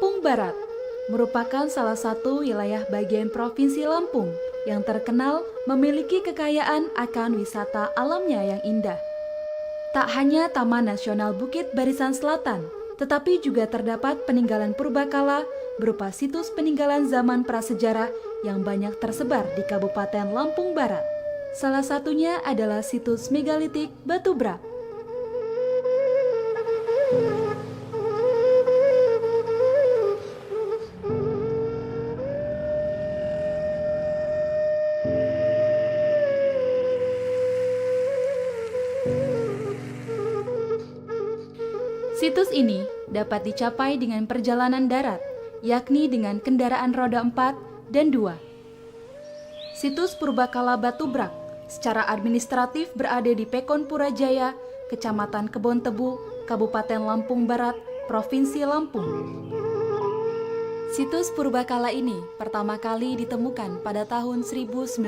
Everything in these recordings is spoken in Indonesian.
Lampung Barat merupakan salah satu wilayah bagian Provinsi Lampung yang terkenal memiliki kekayaan akan wisata alamnya yang indah. Tak hanya Taman Nasional Bukit Barisan Selatan, tetapi juga terdapat peninggalan purbakala berupa situs peninggalan zaman prasejarah yang banyak tersebar di Kabupaten Lampung Barat. Salah satunya adalah situs megalitik Batu Brak. Situs ini dapat dicapai dengan perjalanan darat, yakni dengan kendaraan roda 4 dan 2. Situs Purbakala Batu Brak secara administratif berada di Pekon Purajaya, Kecamatan Kebon Tebu, Kabupaten Lampung Barat, Provinsi Lampung. Situs Purbakala ini pertama kali ditemukan pada tahun 1951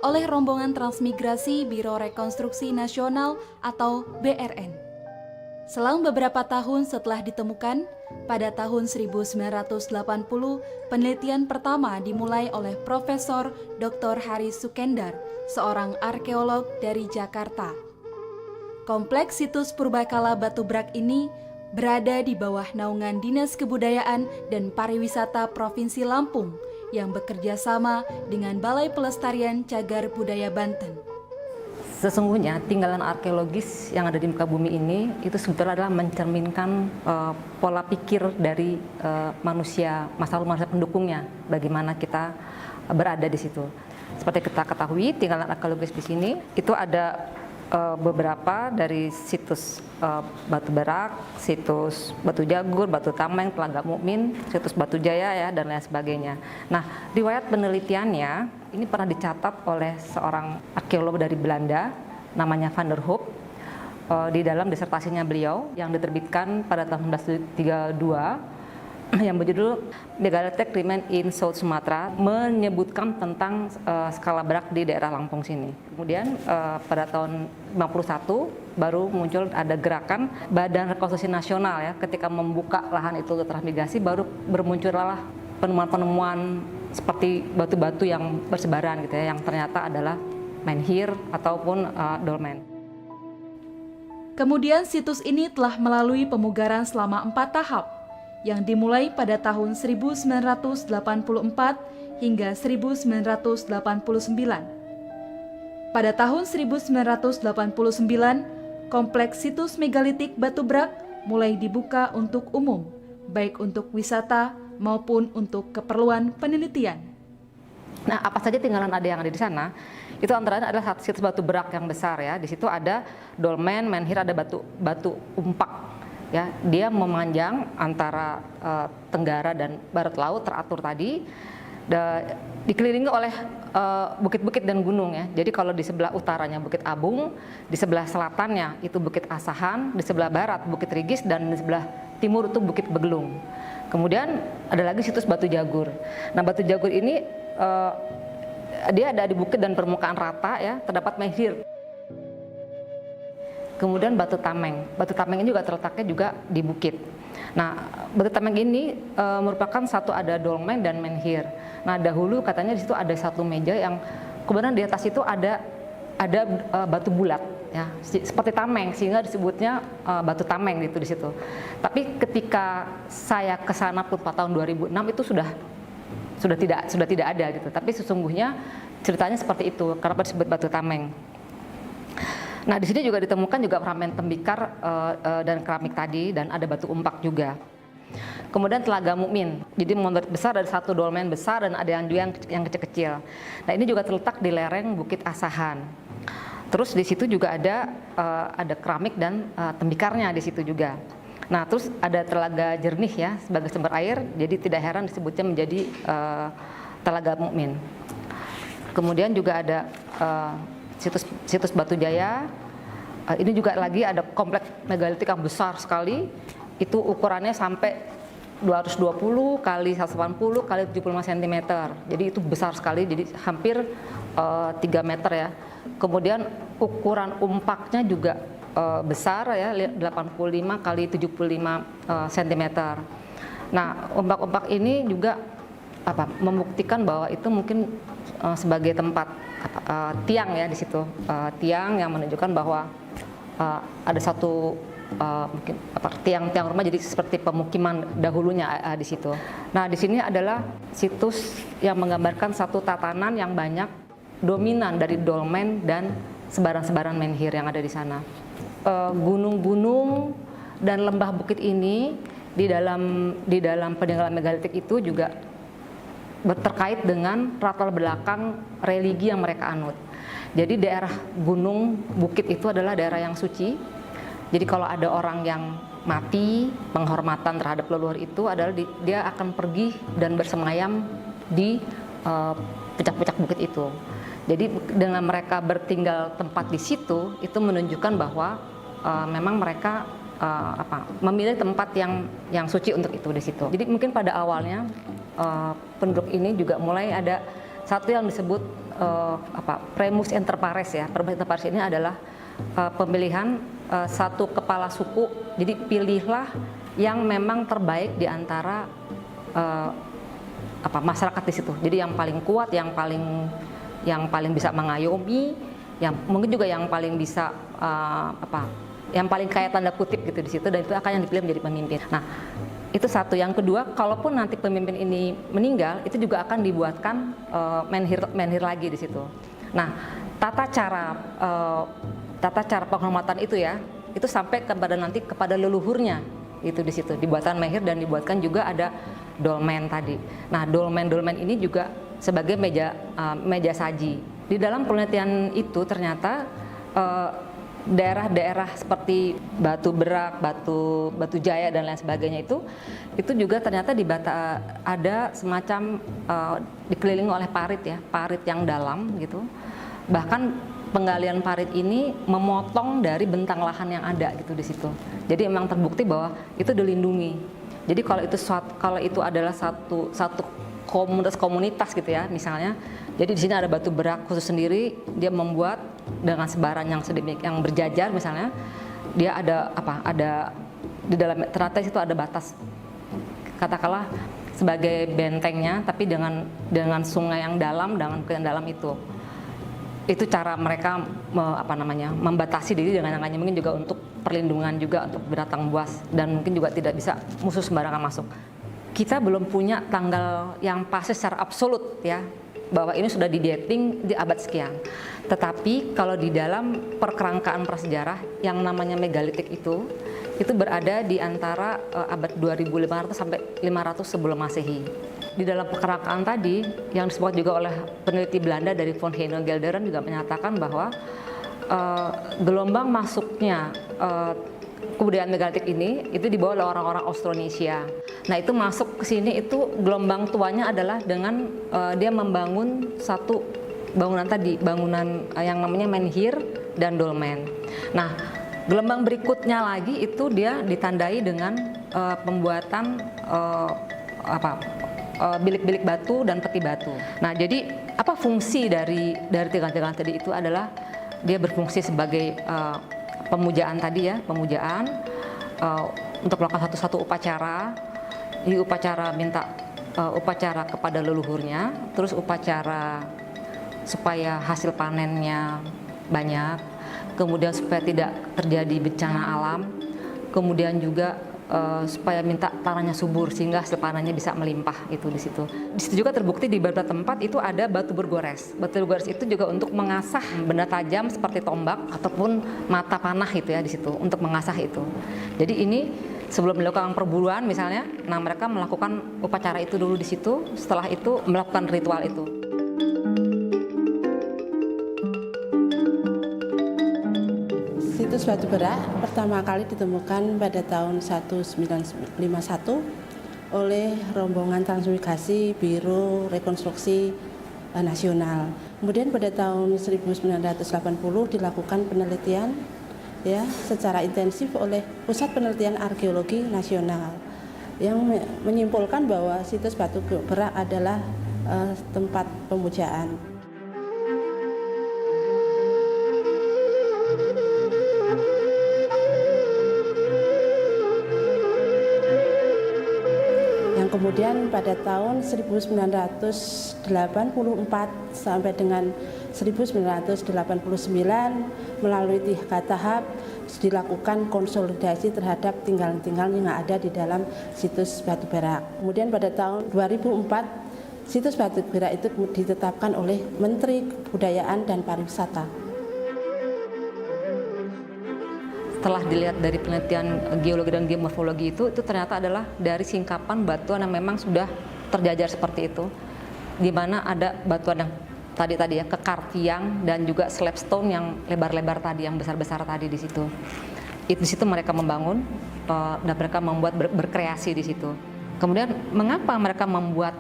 oleh rombongan transmigrasi Biro Rekonstruksi Nasional atau BRN. Selang beberapa tahun setelah ditemukan, pada tahun 1980, penelitian pertama dimulai oleh Profesor Dr. Haris Sukendar, seorang arkeolog dari Jakarta. Kompleks situs Purbakala Batu Brak ini berada di bawah naungan Dinas Kebudayaan dan Pariwisata Provinsi Lampung yang bekerja sama dengan Balai Pelestarian Cagar Budaya Banten. Sesungguhnya tinggalan arkeologis yang ada di muka bumi ini itu sebetulnya adalah mencerminkan pola pikir dari manusia, masa lalu manusia pendukungnya, bagaimana kita berada di situ. Seperti kita ketahui, tinggalan arkeologis di sini itu ada beberapa dari situs Batu Berak, situs Batu Jagur, Batu Tameng, Telaga Mukmin, situs Batu Jaya ya dan lain sebagainya. Nah, riwayat penelitiannya ini pernah dicatat oleh seorang arkeolog dari Belanda namanya Van der Hoop di dalam disertasinya beliau yang diterbitkan pada tahun 1932 yang berjudul Megalithic Remains in South Sumatra, menyebutkan tentang skala berak di daerah Lampung sini. Kemudian pada tahun 51 baru muncul ada gerakan Badan Rekonstruksi Nasional ya, ketika membuka lahan itu ke transmigrasi baru bermuncullah penemuan-penemuan seperti batu-batu yang bersebaran gitu ya, yang ternyata adalah menhir ataupun dolmen. Kemudian situs ini telah melalui pemugaran selama 4 tahap yang dimulai pada tahun 1984 hingga 1989. Pada tahun 1989, kompleks situs megalitik Batu Brak mulai dibuka untuk umum, baik untuk wisata maupun untuk keperluan penelitian. Nah, apa saja tinggalan yang ada di sana? Itu antara lain adalah situs Batu Brak yang besar ya. Di situ ada dolmen, menhir, ada batu umpak. Ya, dia memanjang antara tenggara dan barat laut teratur tadi, dikelilingi oleh bukit-bukit dan gunung ya. Jadi kalau di sebelah utaranya Bukit Abung, di sebelah selatannya itu Bukit Asahan, di sebelah barat Bukit Rigis, dan di sebelah timur itu Bukit Begelung. Kemudian ada lagi situs Batu Jagur. Nah, Batu Jagur ini dia ada di bukit dan permukaan rata ya, terdapat menhir. Kemudian Batu Tameng. Batu Tameng ini juga terletaknya juga di bukit. Nah, Batu Tameng ini merupakan satu ada dolmen dan menhir. Nah, dahulu katanya di situ ada satu meja yang kemudian di atas itu ada batu bulat ya, seperti tameng, sehingga disebutnya Batu Tameng gitu di situ. Tapi ketika saya ke sana pada tahun 2006 itu sudah tidak ada gitu. Tapi sesungguhnya ceritanya seperti itu, kenapa disebut Batu Tameng. Nah, di sini juga ditemukan juga fragmen tembikar dan keramik tadi, dan ada batu umpak juga. Kemudian Telaga Mukmin, jadi monolit besar, ada satu dolmen besar dan ada yang juga yang kecil-kecil. Nah, ini juga terletak di lereng Bukit Asahan. Terus di situ juga ada keramik dan tembikarnya di situ juga. Nah, terus ada Telaga Jernih ya sebagai sumber air, jadi tidak heran disebutnya menjadi Telaga Mukmin. Kemudian juga ada situs Batu Jaya. Ini juga lagi ada kompleks megalitik yang besar sekali. Itu ukurannya sampai 220 kali 180 kali 75 cm. Jadi itu besar sekali, jadi hampir 3 meter ya. Kemudian ukuran umpaknya juga besar ya, 85 kali 75 cm. Nah, ombak-ombak ini juga membuktikan bahwa itu mungkin sebagai tempat tiang ya di situ, tiang yang menunjukkan bahwa ada satu mungkin tiang-tiang rumah, jadi seperti pemukiman dahulunya di situ. Nah, di sini adalah situs yang menggambarkan satu tatanan yang banyak dominan dari dolmen dan sebaran-sebaran menhir yang ada di sana. Gunung-gunung dan lembah bukit ini di dalam peninggalan megalitik itu juga terkait dengan latar belakang religi yang mereka anut. Jadi daerah gunung bukit itu adalah daerah yang suci. Jadi kalau ada orang yang mati, penghormatan terhadap leluhur itu adalah dia akan pergi dan bersemayam di puncak-puncak bukit itu. Jadi dengan mereka bertinggal tempat di situ, itu menunjukkan bahwa memang mereka memilih tempat yang suci untuk itu di situ. Jadi mungkin pada awalnya penduduk ini juga mulai ada satu yang disebut primus inter pares ya. Primus inter pares ini adalah pemilihan satu kepala suku. Jadi pilihlah yang memang terbaik di antara masyarakat di situ. Jadi yang paling kuat, yang paling bisa mengayomi, yang mungkin juga yang paling bisa yang paling kaya tanda kutip gitu di situ, dan itu akan yang dipilih menjadi pemimpin. Nah, itu satu. Yang kedua, kalaupun nanti pemimpin ini meninggal, itu juga akan dibuatkan menhir lagi di situ. Nah, tata cara penghormatan itu ya, itu sampai kepada leluhurnya itu di situ, dibuatkan menhir dan dibuatkan juga ada dolmen tadi. Nah, dolmen ini juga sebagai meja saji. Di dalam penelitian itu ternyata daerah-daerah seperti Batu Berak, Batu Jaya dan lain sebagainya itu juga ternyata ada semacam dikelilingi oleh parit ya, parit yang dalam gitu. Bahkan penggalian parit ini memotong dari bentang lahan yang ada gitu di situ. Jadi memang terbukti bahwa itu dilindungi. Jadi kalau itu adalah satu komunitas gitu ya misalnya. Jadi di sini ada batu berak khusus sendiri, dia membuat dengan sebaran yang sedemikian yang berjajar misalnya. Dia ada di dalam ternyata itu ada batas, katakanlah sebagai bentengnya, tapi dengan sungai yang dalam, dengan yang dalam itu cara mereka membatasi diri dengan yang lainnya, mungkin juga untuk perlindungan juga untuk binatang buas, dan mungkin juga tidak bisa musuh sembarangan masuk. Kita belum punya tanggal yang pasti secara absolut ya, bahwa ini sudah didating di abad sekian. Tetapi kalau di dalam perkerangkaan prasejarah yang namanya megalitik itu berada di antara abad 2500 sampai 500 sebelum Masehi. Di dalam perkerangkaan tadi yang disebut juga oleh peneliti Belanda dari von Heine-Gelderen juga menyatakan bahwa gelombang masuknya kebudayaan megalitik ini itu dibawa oleh orang-orang Austronesia. Nah, itu masuk ke sini, itu gelombang tuanya adalah dengan dia membangun satu bangunan yang namanya menhir dan dolmen. Nah, gelombang berikutnya lagi itu dia ditandai dengan pembuatan bilik-bilik batu dan peti batu. Nah, jadi apa fungsi dari tiang-tiang tadi itu adalah dia berfungsi sebagai pemujaan tadi ya, untuk melakukan satu upacara. Ini upacara upacara kepada leluhurnya, terus upacara supaya hasil panennya banyak, kemudian supaya tidak terjadi bencana alam, kemudian juga supaya minta tanahnya subur sehingga hasil panennya bisa melimpah itu di situ. Di situ juga terbukti di beberapa tempat itu ada batu bergores. Batu bergores itu juga untuk mengasah benda tajam seperti tombak ataupun mata panah itu ya di situ untuk mengasah itu. Jadi ini sebelum melakukan perburuan misalnya, nah mereka melakukan upacara itu dulu di situ, setelah itu melakukan ritual itu. Situs Batu Berak pertama kali ditemukan pada tahun 1951 oleh rombongan transmigrasi Biro Rekonstruksi Nasional. Kemudian pada tahun 1980 dilakukan penelitian ya secara intensif oleh Pusat Penelitian Arkeologi Nasional yang menyimpulkan bahwa situs Batu Berak adalah tempat pemujaan. Kemudian pada tahun 1984 sampai dengan 1989 melalui 3 tahap dilakukan konsolidasi terhadap tinggalan-tinggalan yang ada di dalam situs Batu Berak. Kemudian pada tahun 2004 situs Batu Berak itu ditetapkan oleh Menteri Kebudayaan dan Pariwisata. Setelah dilihat dari penelitian geologi dan geomorfologi itu ternyata adalah dari singkapan batuan yang memang sudah terjajar seperti itu, di mana ada batuan yang tadi ya kekar tiang dan juga slabstone yang lebar-lebar tadi, yang besar-besar tadi di situ. Di situ mereka membangun dan mereka membuat berkreasi di situ. Kemudian mengapa mereka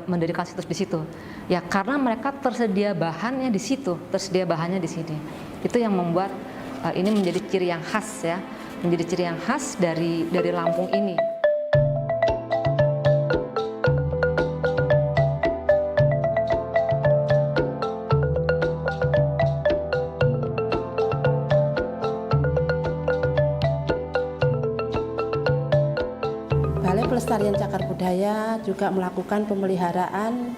mendirikan situs di situ? Ya karena mereka tersedia bahannya di situ, tersedia bahannya di sini. Itu yang membuat ini menjadi ciri yang khas ya, menjadi ciri yang khas dari Lampung ini. Balai Pelestarian Cagar Budaya juga melakukan pemeliharaan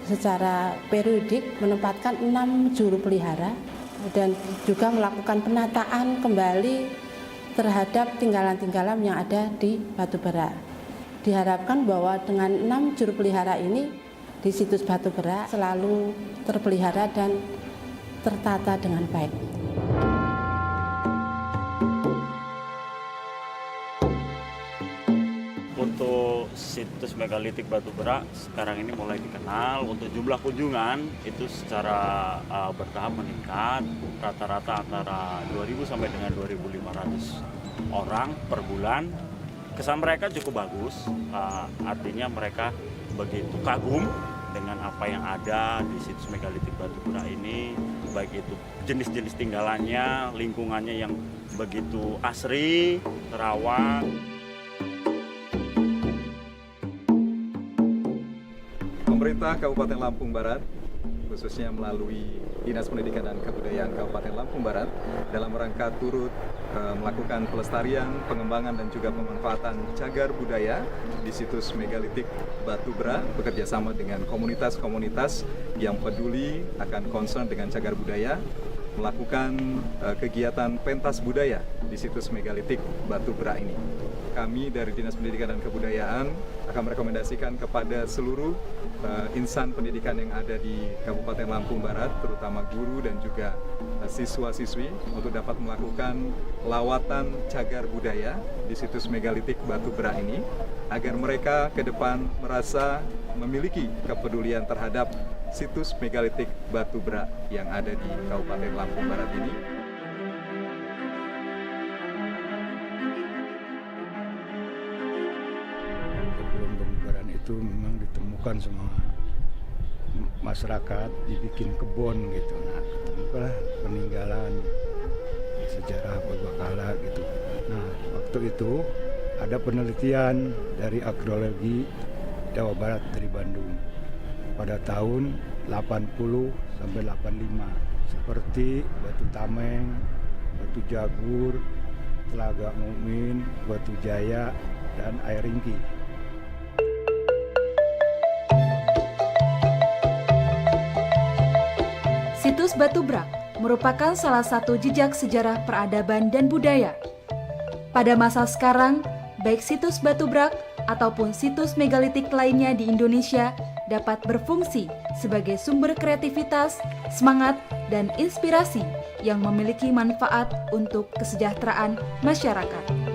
secara periodik, menempatkan 6 juru pelihara dan juga melakukan penataan kembali terhadap tinggalan-tinggalan yang ada di Batu Berak. Diharapkan bahwa dengan 6 juru pelihara ini di situs Batu Berak selalu terpelihara dan tertata dengan baik. Untuk situs megalitik Batu Berak sekarang ini mulai dikenal. Untuk jumlah kunjungan itu secara bertahap meningkat, rata-rata antara 2.000 sampai dengan 2.500 orang per bulan. Kesan mereka cukup bagus, artinya mereka begitu kagum dengan apa yang ada di situs megalitik Batu Berak ini, baik itu jenis-jenis tinggalannya, lingkungannya yang begitu asri, terawat. Pemerintah Kabupaten Lampung Barat, khususnya melalui Dinas Pendidikan dan Kebudayaan Kabupaten Lampung Barat, dalam rangka turut melakukan pelestarian, pengembangan dan juga pemanfaatan cagar budaya di situs megalitik Batu Berak, bekerja sama dengan komunitas-komunitas yang peduli akan concern dengan cagar budaya, melakukan kegiatan pentas budaya di situs megalitik Batu Berak ini. Kami dari Dinas Pendidikan dan Kebudayaan akan merekomendasikan kepada seluruh insan pendidikan yang ada di Kabupaten Lampung Barat, terutama guru dan juga siswa-siswi, untuk dapat melakukan lawatan cagar budaya di situs megalitik Batu Berak ini, agar mereka ke depan merasa memiliki kepedulian terhadap situs megalitik Batu Berak yang ada di Kabupaten Lampung Barat ini. Sebelum pembubaran itu memang ditemukan semua masyarakat dibikin kebun gitu. Nah, ketemukanlah peninggalan sejarah purbakala gitu. Nah, waktu itu ada penelitian dari arkeologi Jawa Barat dari Bandung pada tahun 80 sampai 85, seperti Batu Tameng, Batu Jagur, Telaga Mukmin, Batu Jaya, dan Air Ringki. Situs Batu Berak merupakan salah satu jejak sejarah peradaban dan budaya. Pada masa sekarang, baik situs Batu Berak ataupun situs megalitik lainnya di Indonesia dapat berfungsi sebagai sumber kreativitas, semangat, dan inspirasi yang memiliki manfaat untuk kesejahteraan masyarakat.